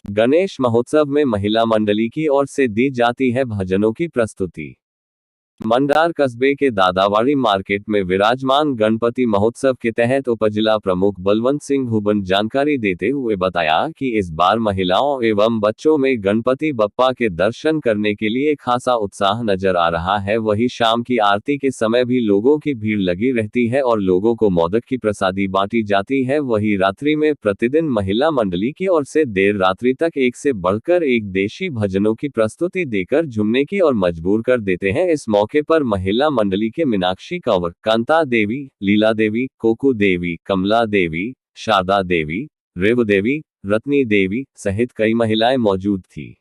गणेश महोत्सव में महिला मंडली की ओर से दी जाती है भजनों की प्रस्तुति। मंडार कस्बे के दादावाड़ी मार्केट में विराजमान गणपति महोत्सव के तहत उपजिला प्रमुख बलवंत सिंह हुबन जानकारी देते हुए बताया कि इस बार महिलाओं एवं बच्चों में गणपति बप्पा के दर्शन करने के लिए खासा उत्साह नजर आ रहा है। वहीं शाम की आरती के समय भी लोगों की भीड़ लगी रहती है और लोगों को मोदक की प्रसादी बांटी जाती है। वहीं रात्रि में प्रतिदिन महिला मंडली की ओर से देर रात्रि तक एक से बढ़कर एक देशी भजनों की प्रस्तुति देकर झूमने की और मजबूर कर देते हैं। इस मौके पर महिला मंडली के मीनाक्षी कंवर, कांता देवी, लीला देवी, कोकू देवी, कमला देवी, शारदा देवी, रेव देवी, रत्नी देवी सहित कई महिलाएं मौजूद थी।